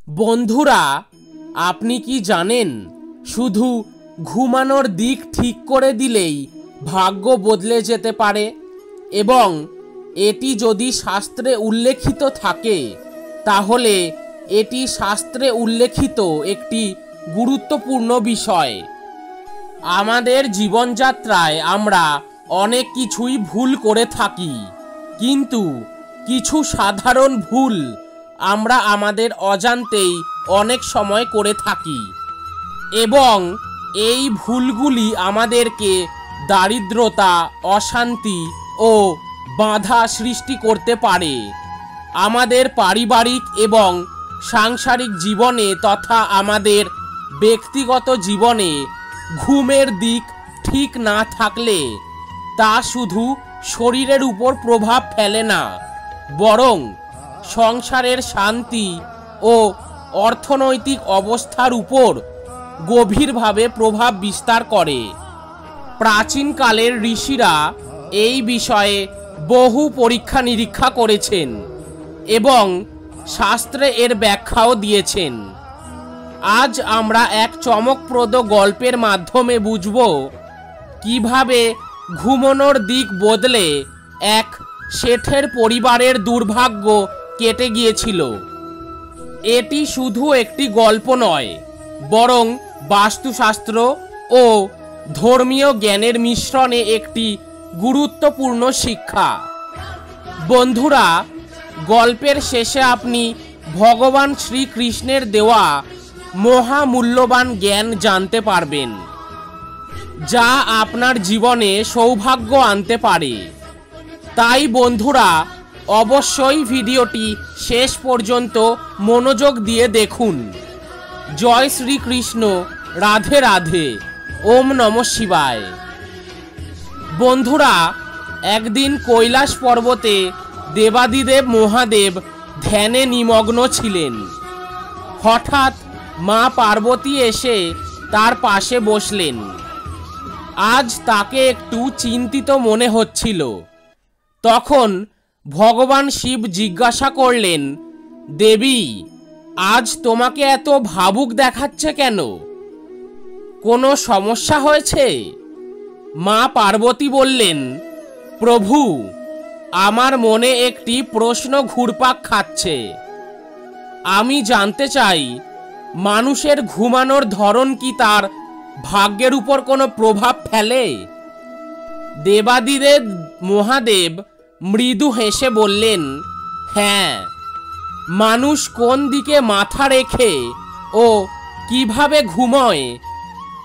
বন্ধুরা, আপনি কি জানেন শুধু ঘুমানোর দিক ঠিক করে দিলেই ভাগ্য বদলে যেতে পারে এবং এটি যদি শাস্ত্রে উল্লেখিত থাকে তাহলে এটি শাস্ত্রে উল্লেখিত একটি গুরুত্বপূর্ণ বিষয়। আমাদের জীবনযাত্রায় আমরা অনেক কিছুই ভুল করে থাকি, কিন্তু কিছু সাধারণ ভুল আমরা আমাদের অজান্তেই অনেক সময় করে থাকি এবং এই ভুলগুলি আমাদেরকে দারিদ্রতা, অশান্তি ও বাধা সৃষ্টি করতে পারে। আমাদের পারিবারিক এবং সাংসারিক জীবনে তথা আমাদের ব্যক্তিগত জীবনে ঘুমের দিক ঠিক না থাকলে তা শুধু শরীরের উপর প্রভাব ফেলে না, বরং সংসারের শান্তি ও অর্থনৈতিক অবস্থার উপর গভীরভাবে প্রভাব বিস্তার করে। প্রাচীনকালের ঋষিরা এই বিষয়ে বহু পরীক্ষা নিরীক্ষা করেছেন এবং শাস্ত্রে এর ব্যাখ্যাও দিয়েছেন। আজ আমরা এক চমকপ্রদ গল্পের মাধ্যমে বুঝব কিভাবে ঘুমানোর দিক বদলে এক শেঠের পরিবারের দুর্ভাগ্য কেটে গিয়েছিল। এটি শুধু একটি গল্প নয়, বরং বাস্তুশাস্ত্র ও ধর্মীয় জ্ঞানের মিশ্রণে একটি গুরুত্বপূর্ণ শিক্ষা। বন্ধুরা, গল্পের শেষে আপনি ভগবান শ্রীকৃষ্ণের দেওয়া মহামূল্যবান জ্ঞান জানতে পারবেন, যা আপনার জীবনে সৌভাগ্য আনতে পারে। তাই বন্ধুরা, অবশ্যই ভিডিওটি শেষ পর্যন্ত মনোযোগ দিয়ে দেখুন। জয় শ্রীকৃষ্ণ, রাধে রাধে, ওম নমঃ শিবায়। বন্ধুরা, একদিন কৈলাস পর্বতে দেবাদিদেব মহাদেব ধ্যানে নিমগ্ন ছিলেন। হঠাৎ মা পার্বতী এসে তার পাশে বসলেন। আজ তাকে একটু চিন্তিত মনে হচ্ছিল। তখন ভগবান শিব জিজ্ঞাসা করলেন, দেবী, আজ তোমাকে এত ভাবুক দেখাচ্ছে কেন? কোনো সমস্যা হয়েছে? মা পার্বতী বললেন, প্রভু, আমার মনে একটি প্রশ্ন ঘুরপাক খাচ্ছে। আমি জানতে চাই, মানুষের ঘুমানোর ধরন কি তার ভাগ্যের উপর কোনো প্রভাব ফেলে? দেবাদিদেব মহাদেব মৃদু হেসে বললেন, হ্যাঁ, মানুষ কোন দিকে মাথা রেখে ও কিভাবে ঘুমোয়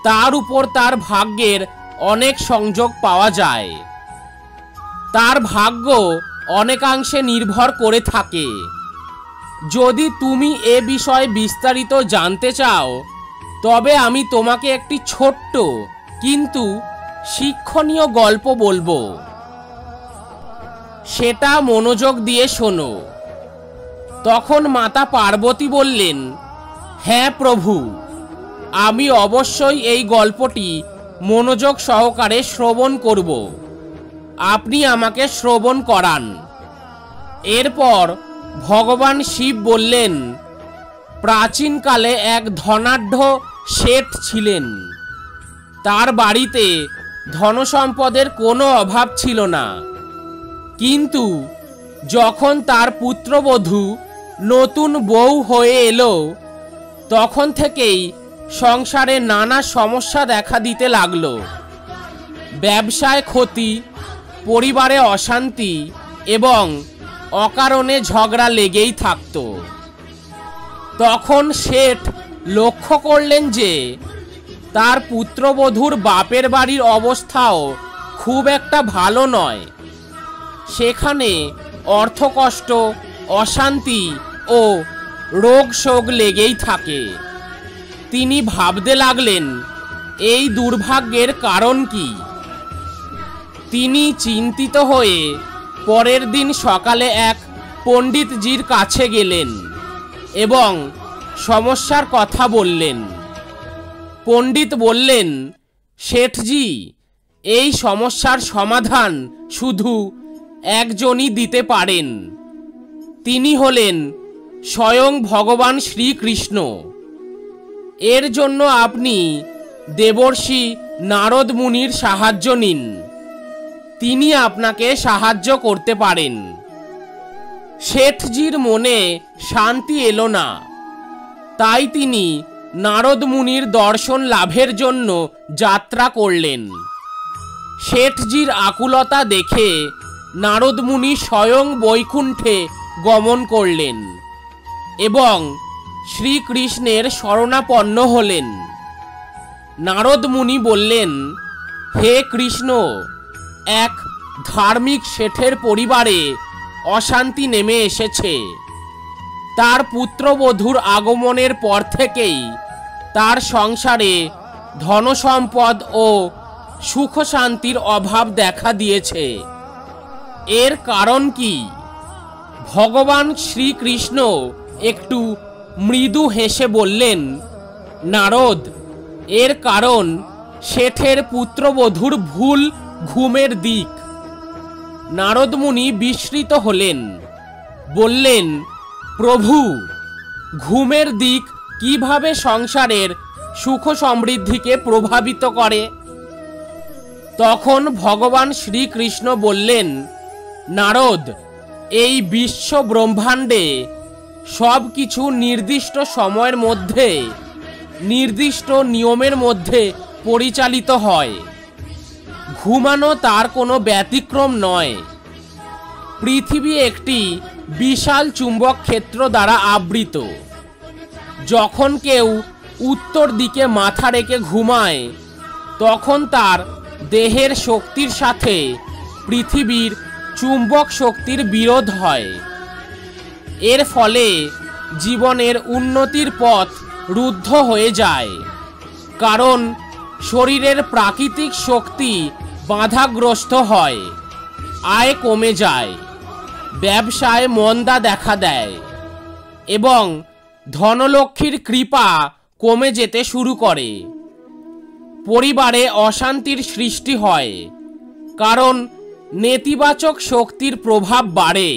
তার উপর তার ভাগ্যের অনেক সংযোগ পাওয়া যায়। তার ভাগ্য অনেকাংশে নির্ভর করে থাকে। যদি তুমি এ বিষয়ে বিস্তারিত জানতে চাও, তবে আমি তোমাকে একটি ছোট্ট কিন্তু শিক্ষণীয় গল্প বলবো। সেটা মনোযোগ দিয়ে শোনো। তখন মাতা পার্বতী বললেন, হ্যাঁ প্রভু, আমি অবশ্যই এই গল্পটি মনোযোগ সহকারে শ্রবণ করব। আপনি আমাকে শ্রবণ করান। এরপর ভগবান শিব বললেন, প্রাচীনকালে এক ধনাঢ্য শেঠ ছিলেন। তার বাড়িতে ধনসম্পদের কোনো অভাব ছিল না, কিন্তু যখন তার পুত্রবধূ নতুন বউ হয়ে এলো, তখন থেকেই সংসারে নানা সমস্যা দেখা দিতে লাগলো। ব্যবসায় ক্ষতি, পরিবারে অশান্তি এবং অকারণে ঝগড়া লেগেই থাকত। তখন শেঠ লক্ষ্য করলেন যে তার পুত্রবধূর বাপের বাড়ির অবস্থাও খুব একটা ভালো নয়। সেখানে অর্থকষ্ট, অশান্তি ও রোগ শোক লেগেই থাকে। তিনি ভাবতে লাগলেন, এই দুর্ভাগ্যের কারণ কি? তিনি চিন্তিত হয়ে পরের দিন সকালে এক পণ্ডিতজির কাছে গেলেন এবং সমস্যার কথা বললেন। পণ্ডিত বললেন, শেঠজি, এই সমস্যার সমাধান শুধু একজনই দিতে পারেন। তিনি হলেন স্বয়ং ভগবান শ্রীকৃষ্ণ। এর জন্য আপনি দেবর্ষি নারদ মুনির সাহায্য নিন, তিনি আপনাকে সাহায্য করতে পারেন। শেঠজির মনে শান্তি এলো না, তাই তিনি নারদ মুনির দর্শন লাভের জন্য যাত্রা করলেন। শেঠজির আকুলতা দেখে নারদ মুনি স্বয়ং বৈকুণ্ঠে গমন করলেন এবং শ্রীকৃষ্ণের শরণাপন্ন হলেন। নারদ মুনি বললেন, হে কৃষ্ণ, এক ধার্মিক শেঠের পরিবারে অশান্তি নেমে এসেছে। তার পুত্রবধূর আগমনের পর থেকেই তার সংসারে ধনসম্পদ ও সুখ শান্তির অভাব দেখা দিয়েছে। এর কারণ কি? ভগবান শ্রীকৃষ্ণ একটু মৃদু হেসে বললেন, নারদ, এর কারণ শেঠের পুত্রবধূর ভুল ঘুমের দিক। নারদ মুনি বিস্মিত হলেন, বললেন, প্রভু, ঘুমের দিক কিভাবে সংসারের সুখ সমৃদ্ধিকে প্রভাবিত করে? তখন ভগবান শ্রীকৃষ্ণ বললেন, নারদ, এই বিশ্ব ব্রহ্মাণ্ডে সব কিছু নির্দিষ্ট সময়ের মধ্যে নির্দিষ্ট নিয়মের মধ্যে পরিচালিত হয়। ঘুমানো তার কোনো ব্যতিক্রম নয়। পৃথিবী একটি বিশাল চুম্বক ক্ষেত্র দ্বারা আবৃত। যখন কেউ উত্তর দিকে মাথা রেখে ঘুমায়, তখন তার দেহের শক্তির সাথে পৃথিবীর চুম্বক শক্তির বিরোধ হয়। এর ফলে জীবনের উন্নতির পথ রুদ্ধ হয়ে যায়, কারণ শরীরের প্রাকৃতিক শক্তি বাধাগ্রস্ত হয়, আয় কমে যায়, ব্যবসায় মন্দা দেখা দেয় এবং ধনলক্ষ্মীর কৃপা কমে যেতে শুরু করে। পরিবারে অশান্তির সৃষ্টি হয়, কারণ নেতিবাচক শক্তির প্রভাব বাড়ে,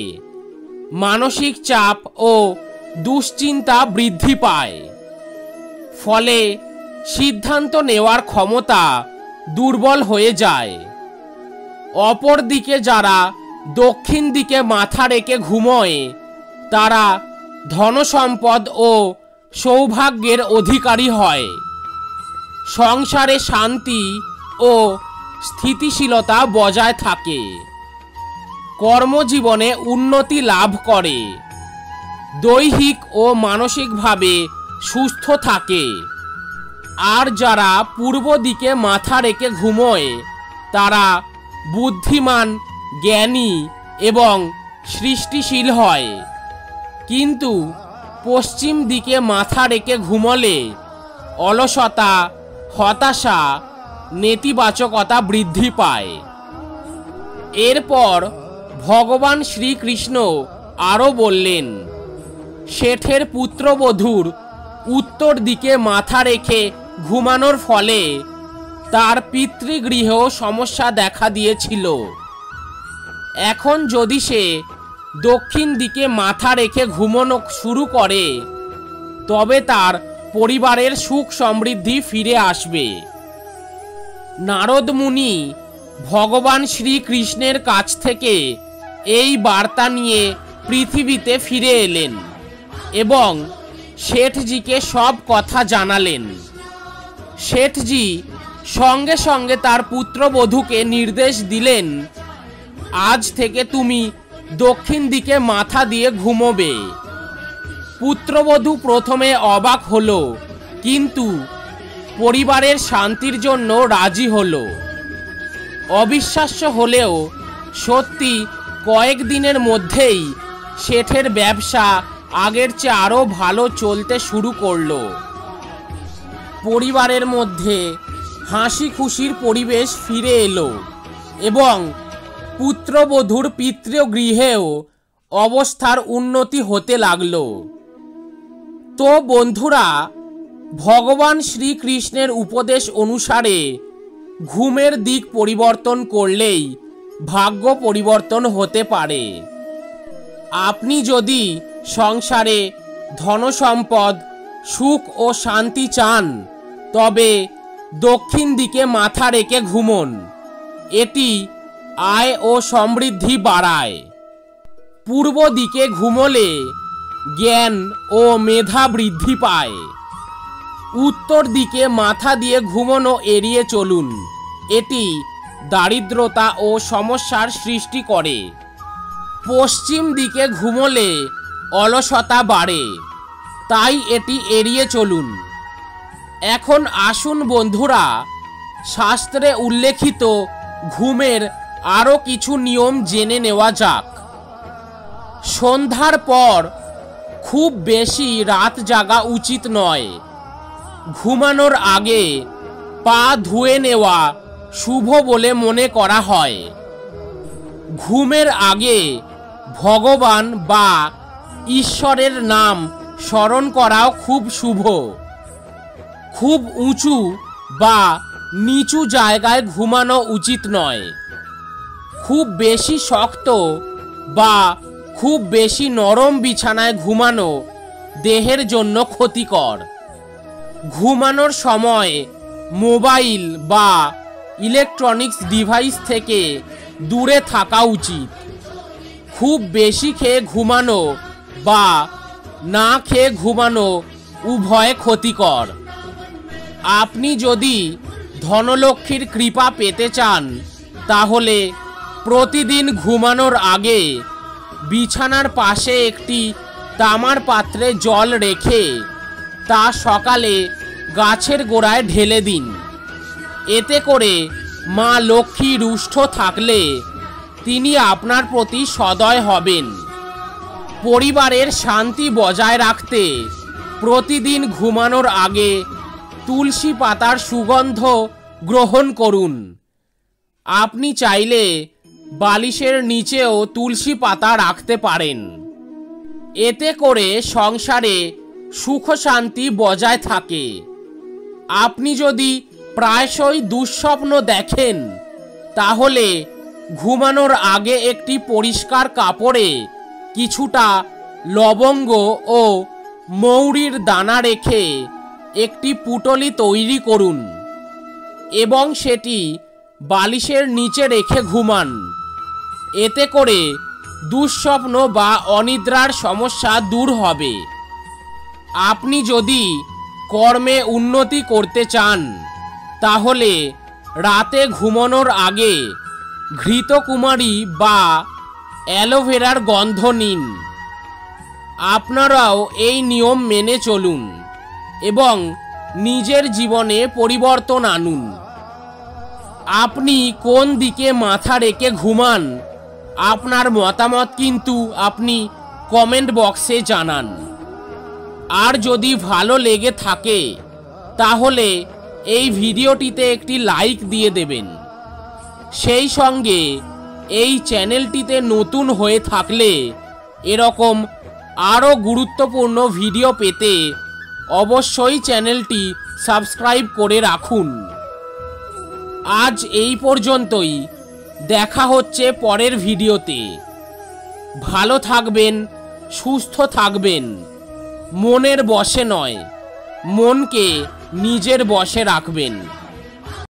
মানসিক চাপ ও দুশ্চিন্তা বৃদ্ধি পায়। ফলে সিদ্ধান্ত নেওয়ার ক্ষমতা দুর্বল হয়ে যায়। অপরদিকে যারা দক্ষিণ দিকে মাথা রেখে ঘুমোয়, তারা ধনসম্পদ ও সৌভাগ্যের অধিকারী হয়, সংসারে শান্তি ও স্থিতিশীলতা বজায় থাকে, কর্মজীবনে উন্নতি লাভ করে, দৈহিক ও মানসিকভাবে সুস্থ থাকে। আর যারা পূর্ব দিকে মাথা রেখে ঘুমোয়, তারা বুদ্ধিমান, জ্ঞানী এবং সৃষ্টিশীল হয়। কিন্তু পশ্চিম দিকে মাথা রেখে ঘুমোলে অলসতা, হতাশা, নেতিবাচকতা বৃদ্ধি পায়। এরপর ভগবান শ্রীকৃষ্ণ আরও বললেন, শেঠের পুত্রবধূর উত্তর দিকে মাথা রেখে ঘুমানোর ফলে তার পিতৃগৃহেও সমস্যা দেখা দিয়েছিল। এখন যদি সে দক্ষিণ দিকে মাথা রেখে ঘুমানো শুরু করে, তবে তার পরিবারের সুখ সমৃদ্ধি ফিরে আসবে। নারদ মুনি ভগবান শ্রীকৃষ্ণের কাছ থেকে এই বার্তা নিয়ে পৃথিবীতে ফিরে এলেন এবং শেঠজিকে সব কথা জানালেন। শেঠজি সঙ্গে সঙ্গে তার পুত্রবধূকে নির্দেশ দিলেন, আজ থেকে তুমি দক্ষিণ দিকে মাথা দিয়ে ঘুমোবে। পুত্রবধূ প্রথমে অবাক হলো, কিন্তু পরিবারের শান্তির জন্য রাজি হলো। অবিশ্বাস্য হলেও সত্যি, কয়েকদিনের মধ্যেই শেঠের ব্যবসা আগের চেয়ে আরও ভালো চলতে শুরু করলো। পরিবারের মধ্যে হাসি খুশির পরিবেশ ফিরে এলো এবং পুত্রবধূর পিতৃগৃহেও অবস্থার উন্নতি হতে লাগলো। তো বন্ধুরা, ভগবান শ্রীকৃষ্ণের উপদেশ অনুসারে ঘুমের দিক পরিবর্তন করলেই ভাগ্য পরিবর্তন হতে পারে। আপনি যদি সংসারে ধনসম্পদ সুখ ও শান্তি চান তবে দক্ষিণ দিকে মাথা রেখে ঘুমন। এটি আয় ও সমৃদ্ধি বাড়ায়। পূর্ব দিকে ঘুমোলে জ্ঞান ও মেধা বৃদ্ধি পায়। উত্তর দিকে মাথা দিয়ে ঘুমোনো এড়িয়ে চলুন, এটি দারিদ্রতা ও সমস্যার সৃষ্টি করে। পশ্চিম দিকে ঘুমোলে অলসতা বাড়ে, তাই এটি এড়িয়ে চলুন। এখন আসুন বন্ধুরা, শাস্ত্রে উল্লেখিত ঘুমের আরও কিছু নিয়ম জেনে নেওয়া যাক। সন্ধ্যার পর খুব বেশি রাত জাগা উচিত নয়। ঘুমানোর আগে পা ধুয়ে নেওয়া শুভ বলে মনে করা হয়। ঘুমের আগে ভগবান বা ঈশ্বরের নাম স্মরণ করাও খুব শুভ। খুব উঁচু বা নিচু জায়গায় ঘুমানো উচিত নয়। খুব বেশি শক্ত বা খুব বেশি নরম বিছানায় ঘুমানো দেহের জন্য ক্ষতিকর। ঘুমানোর সময় মোবাইল বা ইলেকট্রনিক্স ডিভাইস থেকে দূরে থাকা উচিত। খুব বেশি খেয়ে ঘুমানো বা না খেয়ে ঘুমানো উভয় ক্ষতিকর। আপনি যদি ধনলক্ষ্মীর কৃপা পেতে চান তাহলে প্রতিদিন ঘুমানোর আগে বিছানার পাশে একটি তামার পাত্রে জল রেখে তা সকালে গাছের গোড়ায় ঢেলে দিন। এতে করে মা লক্ষ্মী রুষ্ট থাকলে তিনি আপনার প্রতি সদয় হবেন। পরিবারের শান্তি বজায় রাখতে প্রতিদিন ঘুমানোর আগে তুলসী পাতার সুগন্ধ গ্রহণ করুন। আপনি চাইলে বালিশের নিচেও তুলসী পাতা রাখতে পারেন। এতে করে সংসারে সুখ শান্তি বজায় থাকে। আপনি যদি প্রায়শই দুঃস্বপ্ন দেখেন তাহলে ঘুমানোর আগে একটি পরিষ্কার কাপড়ে কিছুটা লবঙ্গ ও মৌরির দানা রেখে একটি পুঁটলি তৈরি করুন এবং সেটি বালিশের নিচে রেখে ঘুমান। এতে করে দুঃস্বপ্ন বা অনিদ্রার সমস্যা দূর হবে। আপনি যদি কর্মে উন্নতি করতে চান তাহলে রাতে ঘুমানোর আগে ঘৃতকুমারী বা অ্যালোভেরার গন্ধ নিন। আপনারাও এই নিয়ম মেনে চলুন এবং নিজের জীবনে পরিবর্তন আনুন। আপনি কোন দিকে মাথা রেখে ঘুমান আপনার মতামত কিন্তু আপনি কমেন্ট বক্সে জানান। আর যদি ভালো লেগে থাকে তাহলে এই ভিডিওটিতে একটি লাইক দিয়ে দেবেন। সেই সঙ্গে এই চ্যানেলটিতে নতুন হয়ে থাকলে এরকম আরও গুরুত্বপূর্ণ ভিডিও পেতে অবশ্যই চ্যানেলটি সাবস্ক্রাইব করে রাখুন। আজ এই পর্যন্তই, দেখা হচ্ছে পরের ভিডিওতে। ভালো থাকবেন, সুস্থ থাকবেন। মনের বশে নয়, মনকে নিজের বশে রাখবেন।